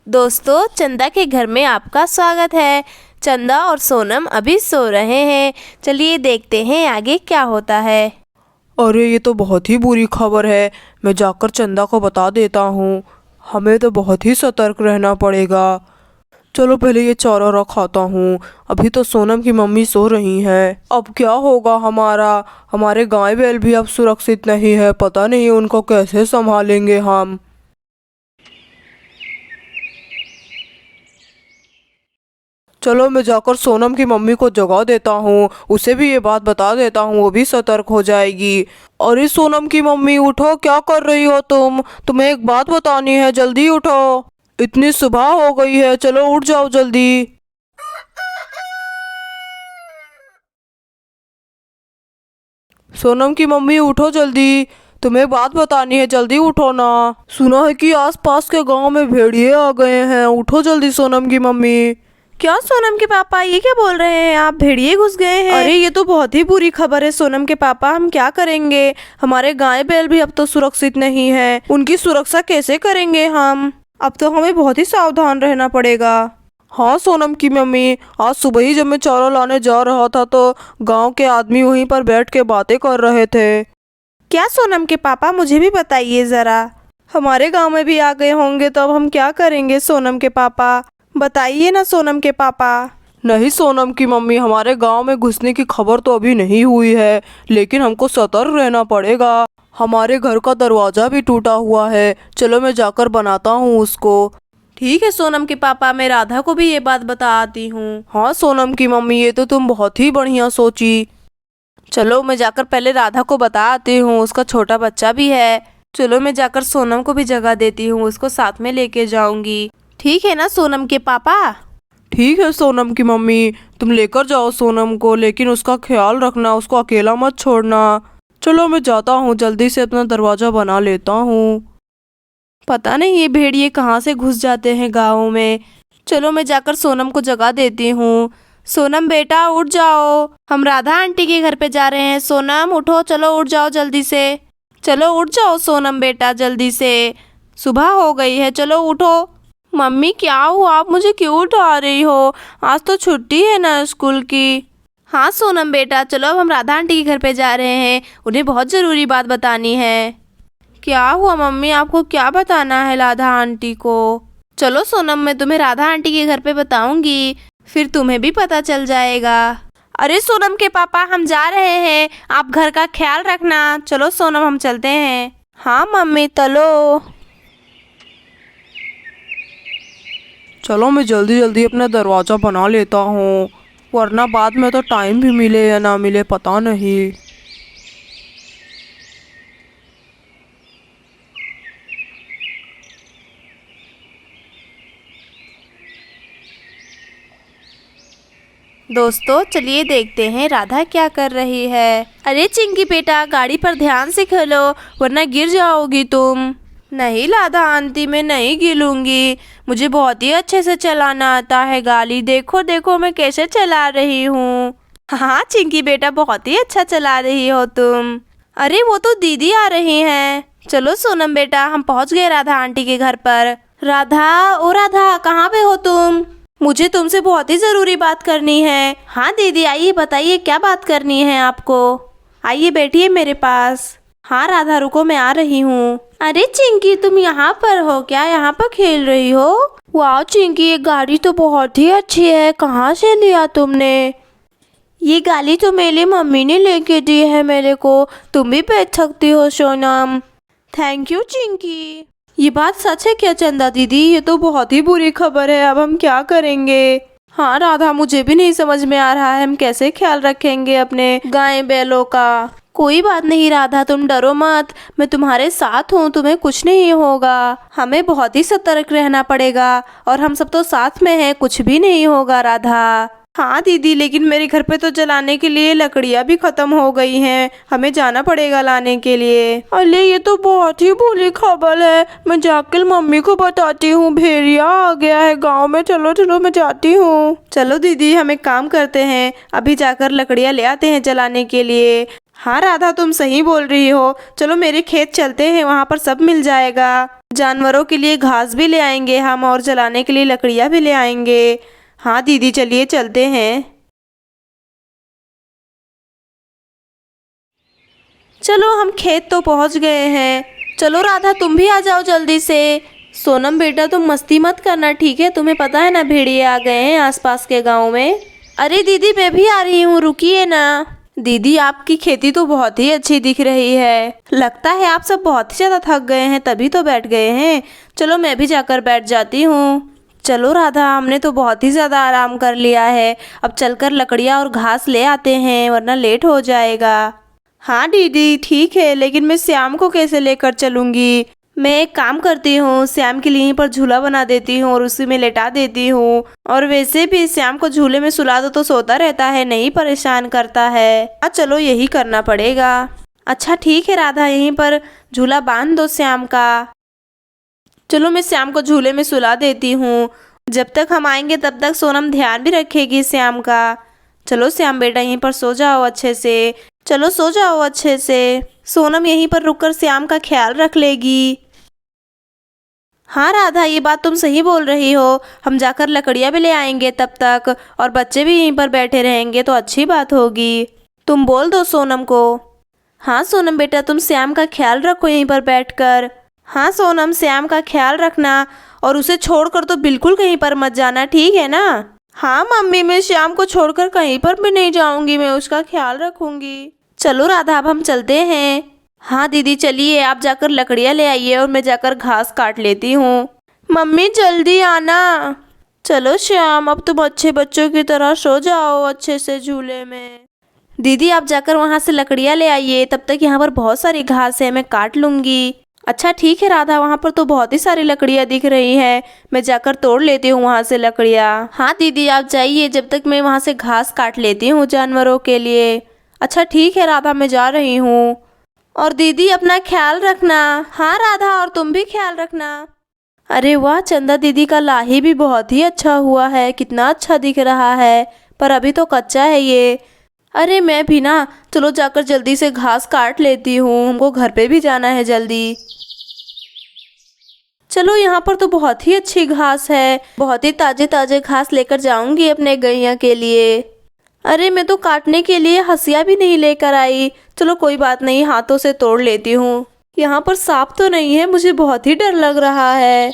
दोस्तों, चंदा के घर में आपका स्वागत है। चंदा और सोनम अभी सो रहे हैं। चलिए देखते हैं आगे क्या होता है। अरे ये तो बहुत ही बुरी खबर है। मैं जाकर चंदा को बता देता हूँ। हमें तो बहुत ही सतर्क रहना पड़ेगा। चलो पहले ये चारा खाता हूँ। अभी तो सोनम की मम्मी सो रही हैं। अब क्या होगा हमारा? हमारे गाय बैल भी अब सुरक्षित नहीं है। पता नहीं उनको कैसे संभालेंगे हम। चलो मैं जाकर सोनम की मम्मी को जगा देता हूँ। उसे भी ये बात बता देता हूँ, वो भी सतर्क हो जाएगी। अरे सोनम की मम्मी उठो, क्या कर रही हो तुम? तुम्हें एक बात बतानी है, जल्दी उठो। इतनी सुबह हो गई है, चलो उठ जाओ जल्दी। सोनम की मम्मी उठो जल्दी, तुम्हें बात बतानी है, जल्दी उठो ना। सुना है कि आसपास के गांव में भेड़िए आ गए हैं। उठो जल्दी सोनम की मम्मी। क्या सोनम के पापा, ये क्या बोल रहे हैं आप? भेड़िए घुस गए हैं? अरे ये तो बहुत ही बुरी खबर है सोनम के पापा। हम क्या करेंगे? हमारे गाय बैल भी अब तो सुरक्षित नहीं है। उनकी सुरक्षा कैसे करेंगे हम? अब तो हमें बहुत ही सावधान रहना पड़ेगा। हाँ सोनम की मम्मी, आज सुबह ही जब मैं चारा लाने जा रहा था तो गांव के आदमी वहीं पर बैठ के बातें कर रहे थे। क्या सोनम के पापा, मुझे भी बताइए जरा। हमारे गांव में भी आ गए होंगे तो अब हम क्या करेंगे सोनम के पापा? बताइए ना सोनम के पापा। नहीं सोनम की मम्मी, हमारे गांव में घुसने की खबर तो अभी नहीं हुई है, लेकिन हमको सतर्क रहना पड़ेगा। हमारे घर का दरवाजा भी टूटा हुआ है। चलो मैं जाकर बनाता हूँ उसको। ठीक है सोनम के पापा, मैं राधा को भी ये बात बता आती हूँ। हाँ सोनम की मम्मी, ये तो तुम बहुत ही बढ़िया सोची। चलो मैं जाकर पहले राधा को बता आती हूँ, उसका छोटा बच्चा भी है। चलो मैं जाकर सोनम को भी जगह देती हूँ, उसको साथ में लेके जाऊंगी। ठीक है ना सोनम के पापा? ठीक है सोनम की मम्मी, तुम लेकर जाओ सोनम को, लेकिन उसका ख्याल रखना, उसको अकेला मत छोड़ना। चलो मैं जाता हूँ, जल्दी से अपना दरवाजा बना लेता हूँ। पता नहीं ये भेड़िए कहाँ से घुस जाते हैं गाँव में। चलो मैं जाकर सोनम को जगा देती हूँ। सोनम बेटा उठ जाओ, हम राधा आंटी के घर पे जा रहे हैं। सोनम उठो, चलो उठ जाओ जल्दी से। चलो उठ जाओ सोनम बेटा जल्दी से, सुबह हो गई है, चलो उठो। मम्मी क्या हुआ, आप मुझे क्यों उठा रही हो? आज तो छुट्टी है ना स्कूल की। हाँ सोनम बेटा, चलो अब हम राधा आंटी के घर पे जा रहे हैं, उन्हें बहुत ज़रूरी बात बतानी है। क्या हुआ मम्मी, आपको क्या बताना है राधा आंटी को? चलो सोनम, मैं तुम्हें राधा आंटी के घर पे बताऊंगी, फिर तुम्हें भी पता चल जाएगा। अरे सोनम के पापा, हम जा रहे हैं, आप घर का ख्याल रखना। चलो सोनम, हम चलते हैं। हाँ मम्मी चलो। चलो मैं जल्दी जल्दी अपना दरवाज़ा बना लेता हूँ, वरना बाद में तो टाइम भी मिले या ना मिले पता नहीं। दोस्तों चलिए देखते हैं राधा क्या कर रही है। अरे चिंकी बेटा, गाड़ी पर ध्यान से खेलो वरना गिर जाओगी तुम। नहीं राधा आंटी, मैं नहीं गिरूंगी, मुझे बहुत ही अच्छे से चलाना आता है गाड़ी। देखो देखो मैं कैसे चला रही हूँ। हाँ चिंकी बेटा, बहुत ही अच्छा चला रही हो तुम। अरे वो तो दीदी आ रही हैं। चलो सोनम बेटा, हम पहुँच गए राधा आंटी के घर पर। राधा, ओ राधा, कहाँ पे हो तुम? मुझे तुमसे बहुत ही ज़रूरी बात करनी है। हाँ दीदी आइए, बताइए क्या बात करनी है आपको। आइए बैठिए मेरे पास। हाँ राधा रुको, मैं आ रही हूँ। अरे चिंकी, तुम यहाँ पर हो क्या? यहाँ पर खेल रही हो? वाह चिंकी, ये गाड़ी तो बहुत ही अच्छी है, कहाँ से लिया तुमने? ये गाड़ी तो मेरी मम्मी ने लेके दी है मेरे को, तुम भी बैठ सकती हो सोनम। Thank you Chinki. ये बात सच है क्या चंदा दीदी? ये तो बहुत ही बुरी खबर है, अब हम क्या करेंगे? हाँ राधा, मुझे भी नहीं समझ में आ रहा है, हम कैसे ख्याल रखेंगे अपने गाय बैलों का। कोई बात नहीं राधा, तुम डरो मत, मैं तुम्हारे साथ हूँ, तुम्हें कुछ नहीं होगा। हमें बहुत ही सतर्क रहना पड़ेगा और हम सब तो साथ में हैं, कुछ भी नहीं होगा राधा। हाँ दीदी, लेकिन मेरे घर पे तो जलाने के लिए लकड़ियाँ भी खत्म हो गई हैं, हमें जाना पड़ेगा लाने के लिए। अरे ये तो बहुत ही बुरी खबर है, मैं जाकर मम्मी को बताती हूँ, भेड़िया आ गया है गांव में। चलो चलो मैं जाती हूँ। चलो दीदी, हम एक काम करते हैं, अभी जाकर लकड़ियाँ ले आते हैं जलाने के लिए। हाँ राधा, तुम सही बोल रही हो। चलो मेरे खेत चलते हैं, वहाँ पर सब मिल जाएगा। जानवरों के लिए घास भी ले आएंगे हम, और जलाने के लिए लकड़ियाँ भी ले आएंगे। हाँ दीदी, चलिए चलते हैं। चलो हम खेत तो पहुँच गए हैं। चलो राधा, तुम भी आ जाओ जल्दी से। सोनम बेटा, तुम मस्ती मत करना, ठीक है? तुम्हें पता है ना, भेड़िए आ गए हैं आसपास के गांव में। अरे दीदी, मैं भी आ रही हूँ, रुकिए ना। दीदी, आपकी खेती तो बहुत ही अच्छी दिख रही है। लगता है आप सब बहुत ही ज़्यादा थक गए हैं, तभी तो बैठ गए हैं। चलो मैं भी जाकर बैठ जाती हूँ। चलो राधा, हमने तो बहुत ही ज़्यादा आराम कर लिया है। अब चलकर लकड़ियाँ और घास ले आते हैं, वरना लेट हो जाएगा। हाँ दीदी ठीक है, लेकिन मैं श्याम को कैसे लेकर चलूँगी? मैं एक काम करती हूँ, श्याम के लिए यहीं पर झूला बना देती हूँ और उसी में लेटा देती हूँ। और वैसे भी श्याम को झूले में सुला दो तो सोता रहता है, नहीं परेशान करता है। चलो यही करना पड़ेगा। अच्छा ठीक है राधा, यहीं पर झूला बांध दो श्याम का। चलो मैं श्याम को झूले में सुला देती हूँ। जब तक हम आएंगे तब तक सोनम ध्यान भी रखेगी श्याम का। चलो श्याम बेटा, यहीं पर सो जाओ अच्छे से। चलो सो जाओ अच्छे से। सोनम यहीं पर रुककर श्याम का ख्याल रख लेगी। हाँ राधा, ये बात तुम सही बोल रही हो। हम जाकर लकड़ियाँ भी ले आएंगे तब तक, और बच्चे भी यहीं पर बैठे रहेंगे तो अच्छी बात होगी। तुम बोल दो सोनम को। हाँ सोनम बेटा, तुम श्याम का ख्याल रखो यहीं पर बैठकर। हाँ सोनम, श्याम का ख्याल रखना, और उसे छोड़कर तो बिल्कुल कहीं पर मत जाना, ठीक है ना? हाँ मम्मी, मैं श्याम को छोड़कर कहीं पर भी नहीं जाऊंगी, मैं उसका ख्याल रखूंगी। चलो राधा, अब हम चलते हैं। हाँ दीदी चलिए, आप जाकर लकड़ियाँ ले आइए और मैं जाकर घास काट लेती हूँ। मम्मी जल्दी आना। चलो श्याम, अब तुम अच्छे बच्चों की तरह सो जाओ अच्छे से झूले में। दीदी आप जाकर वहाँ से लकड़ियाँ ले आइए, तब तक यहाँ पर बहुत सारी घास है, मैं काट लूँगी। अच्छा ठीक है राधा, वहाँ पर तो बहुत ही सारी लकड़ियाँ दिख रही हैं, मैं जाकर तोड़ लेती हूँ वहाँ से लकड़ियाँ। हाँ दीदी आप जाइए, जब तक मैं वहाँ से घास काट लेती हूँ जानवरों के लिए। अच्छा ठीक है राधा, मैं जा रही हूँ। और दीदी अपना ख्याल रखना। हाँ राधा, और तुम भी ख्याल रखना। अरे वाह, चंदा दीदी का लाही भी बहुत ही अच्छा हुआ है, कितना अच्छा दिख रहा है, पर अभी तो कच्चा है ये। अरे मैं भी ना, चलो जाकर जल्दी से घास काट लेती हूँ, हमको घर पे भी जाना है जल्दी। चलो यहाँ पर तो बहुत ही अच्छी घास है, बहुत ही ताजे ताजे घास लेकर जाऊंगी अपने गैया के लिए। अरे मैं तो काटने के लिए हंसिया भी नहीं लेकर आई। चलो कोई बात नहीं, हाथों से तोड़ लेती हूँ। यहाँ पर सांप तो नहीं है, मुझे बहुत ही डर लग रहा है।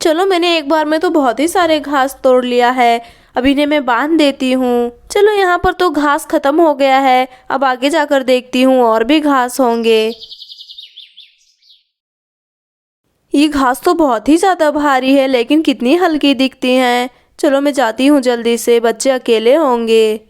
चलो मैंने एक बार में तो बहुत ही सारे घास तोड़ लिया है, अब इन्हें मैं बांध देती हूँ। चलो यहाँ पर तो घास खत्म हो गया है, अब आगे जाकर देखती हूँ और भी घास होंगे। ये घास तो बहुत ही ज़्यादा भारी है, लेकिन कितनी हल्की दिखती हैं। चलो मैं जाती हूँ जल्दी से, बच्चे अकेले होंगे।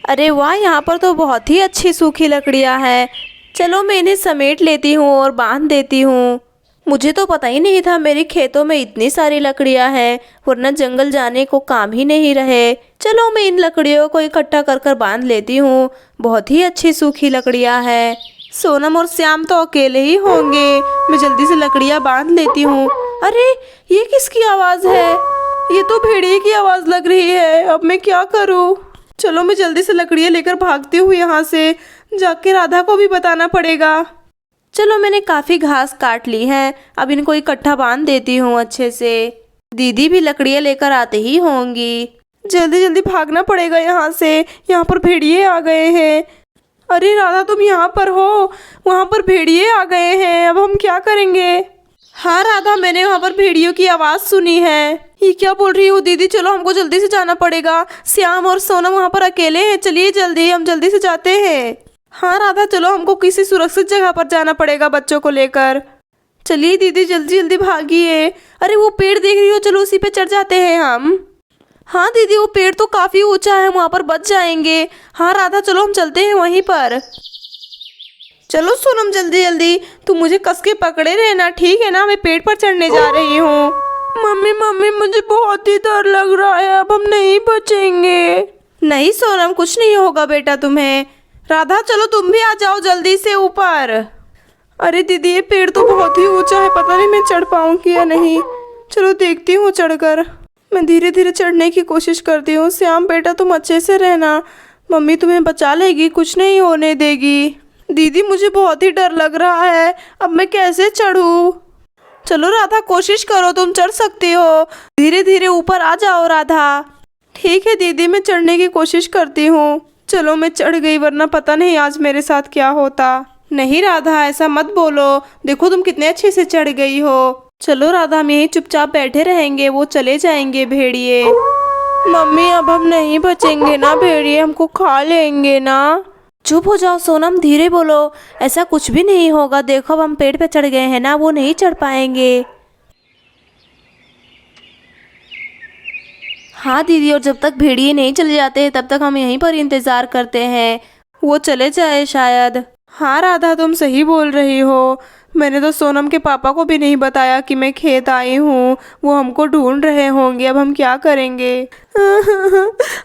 अरे वाह, यहाँ पर तो बहुत ही अच्छी सूखी लकड़ियाँ हैं। चलो मैं इन्हें समेट लेती हूँ और बांध देती हूँ। मुझे तो पता ही नहीं था मेरे खेतों में इतनी सारी लकड़ियाँ हैं, वरना जंगल जाने को काम ही नहीं रहे। चलो मैं इन लकड़ियों को इकट्ठा कर कर बांध लेती हूँ, बहुत ही अच्छी सूखी लकड़ियाँ हैं। सोनम और श्याम तो अकेले ही होंगे, मैं जल्दी से लकड़ियाँ बांध लेती हूँ। अरे ये किसकी आवाज़ है? ये तो भेड़िए की आवाज़ लग रही है, अब मैं क्या करूँ? चलो मैं जल्दी से लकड़ियाँ लेकर भागती हूँ यहाँ से, जाके राधा को भी बताना पड़ेगा। चलो मैंने काफ़ी घास काट ली है, अब इनको इकट्ठा बांध देती हूँ अच्छे से। दीदी भी लकड़ियाँ लेकर आते ही होंगी। जल्दी जल्दी भागना पड़ेगा यहाँ से, यहाँ पर भेड़िए आ गए हैं। अरे राधा तुम यहाँ पर हो, वहाँ पर भेड़िए आ गए हैं, अब हम क्या करेंगे? हाँ राधा, मैंने वहाँ पर भेड़ियों की आवाज़ सुनी है। ये क्या बोल रही हो दीदी? चलो हमको जल्दी से जाना पड़ेगा, श्याम और सोनम वहाँ पर अकेले हैं, चलिए जल्दी, हम जल्दी से जाते हैं। हाँ राधा, चलो हमको किसी सुरक्षित जगह पर जाना पड़ेगा बच्चों को लेकर। चलिए दीदी जल्दी जल्दी भागिए। अरे वो पेड़ देख रही हो, चलो उसी पे चढ़ जाते हैं हम। हाँ दीदी, वो पेड़ तो काफ़ी ऊंचा है, वहाँ पर बच जाएंगे। हाँ राधा, चलो हम चलते हैं वहीं पर। चलो सोनम जल्दी जल्दी, तुम मुझे कस के पकड़े रहना, ठीक है ना? मैं पेड़ पर चढ़ने जा रही हूँ। मम्मी मम्मी, मुझे बहुत ही डर लग रहा है, अब हम नहीं बचेंगे। नहीं सोनम, कुछ नहीं होगा बेटा तुम्हें। राधा चलो तुम भी आ जाओ जल्दी से ऊपर। अरे दीदी, ये पेड़ तो बहुत ही ऊंचा है, पता नहीं मैं चढ़ पाऊंगी या नहीं। चलो देखती हूँ चढ़कर। मैं धीरे धीरे चढ़ने की कोशिश करती हूँ। श्याम बेटा तुम अच्छे से रहना, मम्मी तुम्हें बचा लेगी, कुछ नहीं होने देगी। दीदी मुझे बहुत ही डर लग रहा है, अब मैं कैसे चढ़ूँ? चलो राधा कोशिश करो, तुम चढ़ सकती हो। धीरे धीरे ऊपर आ जाओ राधा। ठीक है दीदी, मैं चढ़ने की कोशिश करती हूँ। चलो मैं चढ़ गई, वरना पता नहीं आज मेरे साथ क्या होता। नहीं राधा ऐसा मत बोलो, देखो तुम कितने अच्छे से चढ़ गई हो। चलो राधा हम यहीं चुपचाप बैठे रहेंगे, वो चले जाएंगे भेड़िए। मम्मी अब हम नहीं बचेंगे ना, भेड़िए हमको खा लेंगे ना। चुप हो जाओ सोनम, धीरे बोलो, ऐसा कुछ भी नहीं होगा। देखो अब हम पेड़ पे चढ़ गए हैं ना, वो नहीं चढ़ पाएंगे। हाँ दीदी, और जब तक भेड़िए नहीं चले जाते हैं तब तक हम यहीं पर इंतज़ार करते हैं, वो चले जाए शायद। हाँ राधा तुम सही बोल रही हो, मैंने तो सोनम के पापा को भी नहीं बताया कि मैं खेत आई हूँ, वो हमको ढूंढ रहे होंगे। अब हम क्या करेंगे?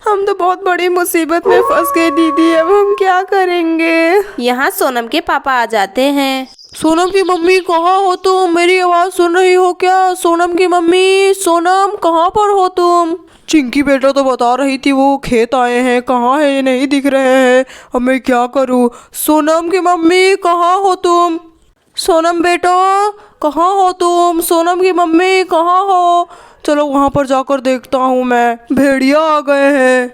हम तो बहुत बड़ी मुसीबत में फंस गए दीदी, अब हम क्या करेंगे? यहाँ सोनम के पापा आ जाते हैं। सोनम की मम्मी कहाँ हो तुम? मेरी आवाज़ सुन रही हो क्या? सोनम की मम्मी, सोनम कहाँ पर हो तुम? चिंकी बेटा तो बता रही थी वो खेत आए हैं, कहाँ है ये नहीं दिख रहे हैं, अब मैं क्या करूँ? सोनम की मम्मी कहाँ हो तुम? सोनम बेटा कहाँ हो तुम? सोनम की मम्मी कहाँ हो? चलो वहाँ पर जाकर देखता हूँ मैं, भेड़िया आ गए हैं।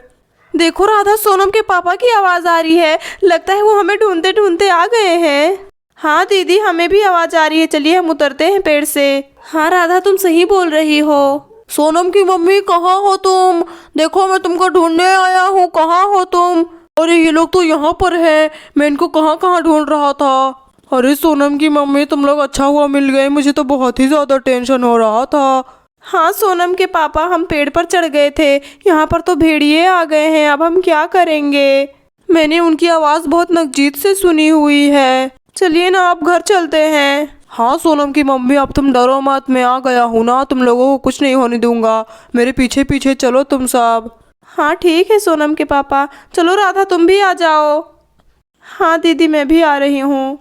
देखो राधा, सोनम के पापा की आवाज़ आ रही है, लगता है वो हमें ढूंढते ढूंढते आ गए हैं। हाँ दीदी हमें भी आवाज़ आ रही है, चलिए हम उतरते हैं पेड़ से। हाँ राधा तुम सही बोल रही हो। सोनम की मम्मी कहाँ हो तुम? देखो मैं तुमको ढूंढने आया हूँ, कहाँ हो तुम? अरे ये लोग तो यहाँ पर है, मैं इनको कहाँ कहाँ ढूंढ रहा था। अरे सोनम की मम्मी तुम लोग अच्छा हुआ मिल गए, मुझे तो बहुत ही ज़्यादा टेंशन हो रहा था। हाँ सोनम के पापा, हम पेड़ पर चढ़ गए थे, यहाँ पर तो भेड़िए आ गए हैं, अब हम क्या करेंगे? मैंने उनकी आवाज़ बहुत नज़दीक से सुनी हुई है। चलिए ना अब घर चलते हैं। हाँ सोनम की मम्मी अब तुम डरो मत, मैं आ गया हूँ ना, तुम लोगों को कुछ नहीं होने दूंगा, मेरे पीछे पीछे चलो तुम सब। हाँ ठीक है सोनम के पापा, चलो राधा तुम भी आ जाओ। हाँ दीदी मैं भी आ रही हूँ।